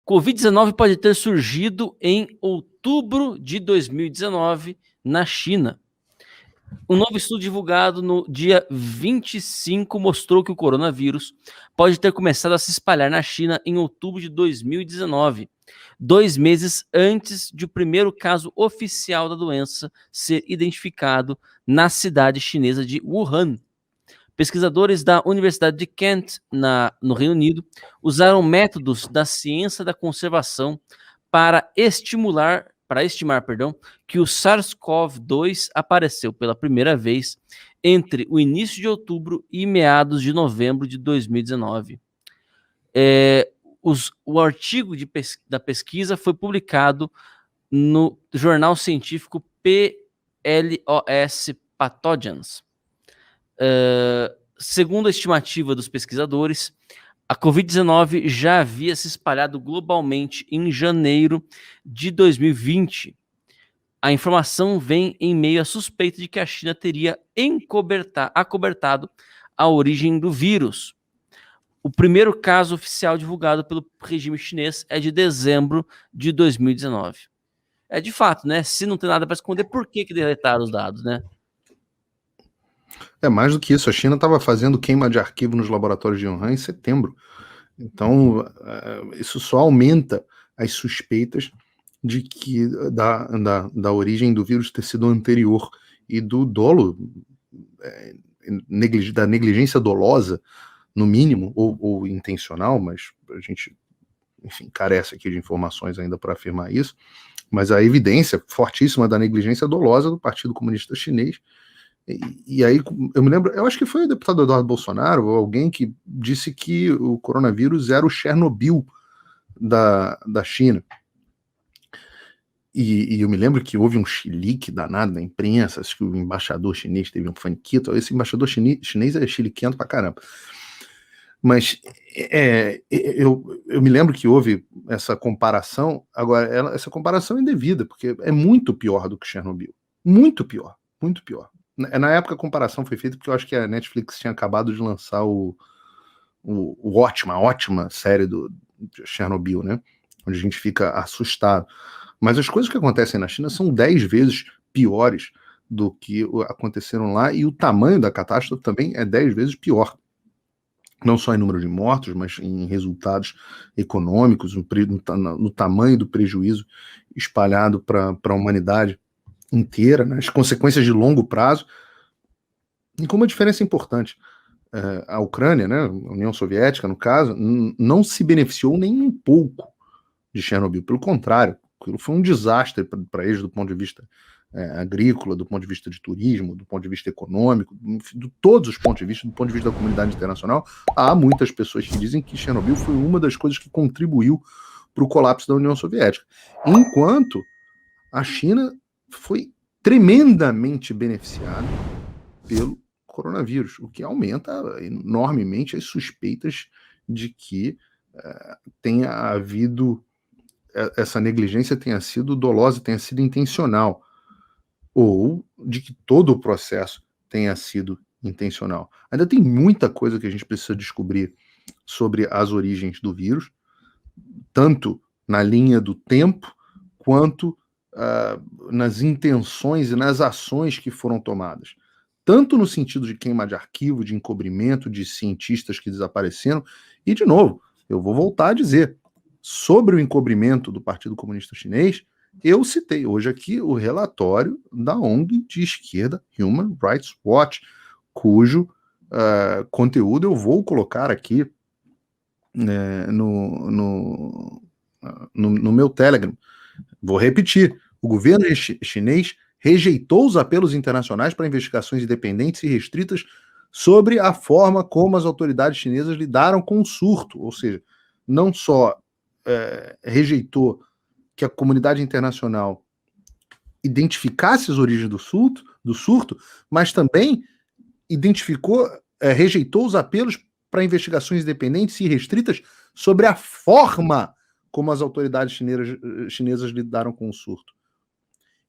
Covid-19 pode ter surgido em outubro de 2019 na China. Um novo estudo divulgado no dia 25 mostrou que o coronavírus pode ter começado a se espalhar na China em outubro de 2019, 2 meses antes de o primeiro caso oficial da doença ser identificado na cidade chinesa de Wuhan. Pesquisadores da Universidade de Kent, no Reino Unido, usaram métodos da ciência da conservação para estimar, que o SARS-CoV-2 apareceu pela primeira vez entre o início de outubro e meados de novembro de 2019. O artigo da pesquisa foi publicado no jornal científico PLOS Pathogens. Segundo a estimativa dos pesquisadores, a Covid-19 já havia se espalhado globalmente em janeiro de 2020. A informação vem em meio à suspeita de que a China teria acobertado a origem do vírus. O primeiro caso oficial divulgado pelo regime chinês é de dezembro de 2019. De fato, né? Se não tem nada para esconder, por que deletaram os dados, né? Mais do que isso, a China estava fazendo queima de arquivo nos laboratórios de Wuhan em setembro. Então, isso só aumenta as suspeitas de que da origem do vírus ter sido anterior e do dolo, da negligência dolosa, no mínimo, ou intencional, mas a gente, enfim, carece aqui de informações ainda para afirmar isso, mas a evidência fortíssima da negligência dolosa do Partido Comunista Chinês. E aí, eu me lembro, eu acho que foi o deputado Eduardo Bolsonaro, ou alguém que disse que o coronavírus era o Chernobyl da China. E eu me lembro que houve um chilique danado na imprensa, acho que o embaixador chinês teve um faniquito. Esse embaixador chinês é chiliquento pra caramba. Mas eu me lembro que houve essa comparação. Agora, essa comparação é indevida, porque é muito pior do que Chernobyl. Muito pior, muito pior. Na época a comparação foi feita porque eu acho que a Netflix tinha acabado de lançar a ótima série do Chernobyl, né? Onde a gente fica assustado. Mas as coisas que acontecem na China são 10 vezes piores do que aconteceram lá, e o tamanho da catástrofe também é 10 vezes pior. Não só em número de mortos, mas em resultados econômicos, no tamanho do prejuízo espalhado para a humanidade inteira, né? As consequências de longo prazo, e com uma diferença importante. A Ucrânia, né, a União Soviética, no caso, não se beneficiou nem um pouco de Chernobyl. Pelo contrário, aquilo foi um desastre para eles do ponto de vista agrícola, do ponto de vista de turismo, do ponto de vista econômico, de todos os pontos de vista, do ponto de vista da comunidade internacional. Há muitas pessoas que dizem que Chernobyl foi uma das coisas que contribuiu para o colapso da União Soviética. Enquanto a China foi tremendamente beneficiada pelo coronavírus, o que aumenta enormemente as suspeitas de que tenha havido essa negligência, tenha sido dolosa, tenha sido intencional, ou de que todo o processo tenha sido intencional. Ainda tem muita coisa que a gente precisa descobrir sobre as origens do vírus, tanto na linha do tempo, quanto nas intenções e nas ações que foram tomadas. Tanto no sentido de queima de arquivo, de encobrimento de cientistas que desapareceram, e, de novo, eu vou voltar a dizer, sobre o encobrimento do Partido Comunista Chinês, eu citei hoje aqui o relatório da ONG de esquerda Human Rights Watch, cujo conteúdo eu vou colocar aqui no meu Telegram. Vou repetir, o governo chinês rejeitou os apelos internacionais para investigações independentes e restritas sobre a forma como as autoridades chinesas lidaram com o surto, ou seja, não só rejeitou que a comunidade internacional identificasse as origens do surto, mas também rejeitou os apelos para investigações independentes e restritas sobre a forma como as autoridades chinesas lidaram com o surto.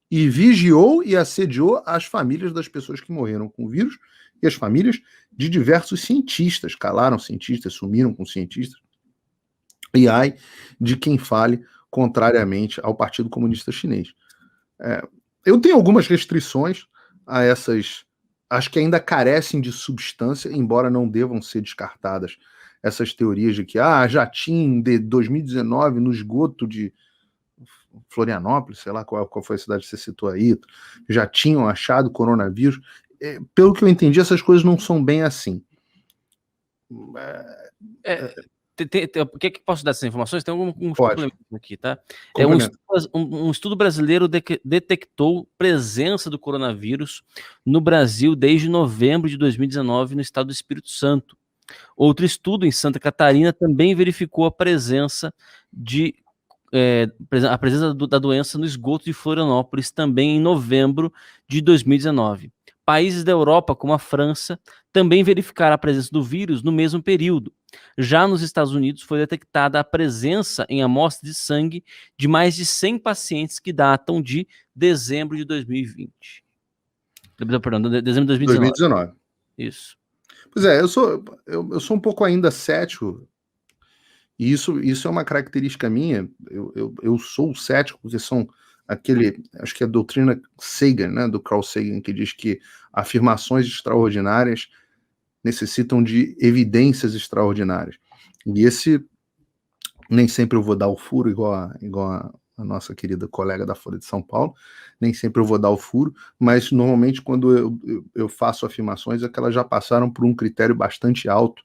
E vigiou e assediou as famílias das pessoas que morreram com o vírus e as famílias de diversos cientistas, calaram cientistas, sumiram com cientistas. E ai de quem fale contrariamente ao Partido Comunista Chinês. Eu tenho algumas restrições a essas, acho que ainda carecem de substância, embora não devam ser descartadas essas teorias de que jatinho de 2019 no esgoto de Florianópolis, sei lá qual foi a cidade que você citou aí, já tinham achado coronavírus. Pelo que eu entendi, essas coisas não são bem assim. O que posso dar essas informações? Tem alguns Pode. complementos aqui, tá? Um estudo brasileiro detectou presença do coronavírus no Brasil desde novembro de 2019 no estado do Espírito Santo. Outro estudo em Santa Catarina também verificou a presença da doença no esgoto de Florianópolis também em novembro de 2019. Países da Europa, como a França, também verificaram a presença do vírus no mesmo período. Já nos Estados Unidos, foi detectada a presença em amostras de sangue de mais de 100 pacientes que datam de dezembro de 2020. Perdão, dezembro de 2019. Isso. Pois é, eu sou um pouco ainda cético, e isso é uma característica minha. Eu sou cético, porque são acho que é a doutrina Sagan, né, do Carl Sagan, que diz que afirmações extraordinárias necessitam de evidências extraordinárias. E nem sempre eu vou dar o furo, igual a nossa querida colega da Folha de São Paulo, nem sempre eu vou dar o furo, mas normalmente quando eu faço afirmações é que elas já passaram por um critério bastante alto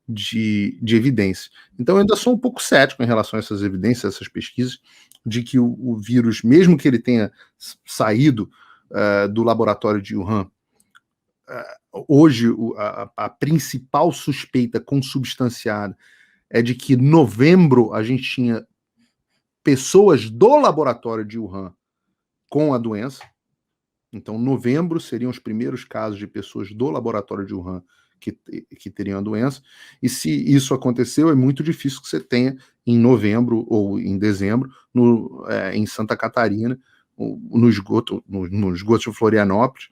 de evidência. Então eu ainda sou um pouco cético em relação a essas evidências, essas pesquisas, de que o vírus, mesmo que ele tenha saído do laboratório de Wuhan, hoje a principal suspeita consubstanciada é de que em novembro a gente tinha pessoas do laboratório de Wuhan com a doença. Então, novembro seriam os primeiros casos de pessoas do laboratório de Wuhan que teriam a doença. E se isso aconteceu, é muito difícil que você tenha em novembro ou em dezembro, em Santa Catarina, no esgoto de Florianópolis,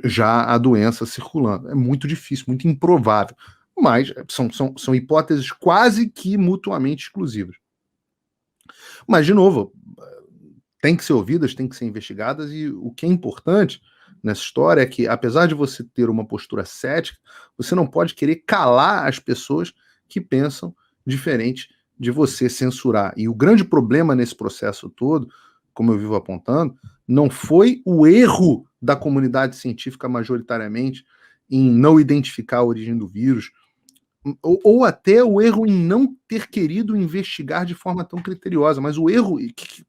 já a doença circulando. É muito difícil, muito improvável. Mas são hipóteses quase que mutuamente exclusivas. Mas, de novo, tem que ser ouvidas, tem que ser investigadas, e o que é importante nessa história é que, apesar de você ter uma postura cética, você não pode querer calar as pessoas que pensam diferente de você, censurar. E o grande problema nesse processo todo, como eu vivo apontando, não foi o erro da comunidade científica majoritariamente em não identificar a origem do vírus, ou até o erro em não ter querido investigar de forma tão criteriosa, mas o erro,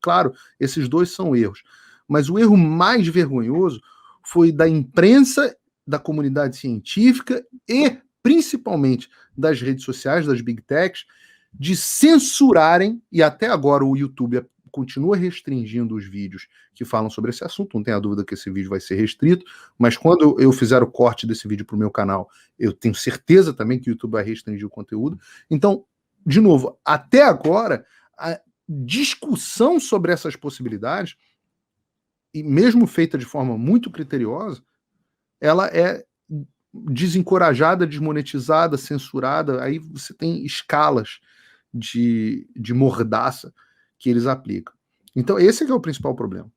claro, esses dois são erros, mas o erro mais vergonhoso foi da imprensa, da comunidade científica e, principalmente, das redes sociais, das big techs, de censurarem, e até agora o YouTube continua restringindo os vídeos que falam sobre esse assunto, não tenha dúvida que esse vídeo vai ser restrito, mas quando eu fizer o corte desse vídeo para o meu canal, eu tenho certeza também que o YouTube vai restringir o conteúdo. Então, de novo, até agora, a discussão sobre essas possibilidades, e mesmo feita de forma muito criteriosa, ela é desencorajada, desmonetizada, censurada. Aí você tem escalas de mordaça que eles aplicam. Então, esse é o principal problema.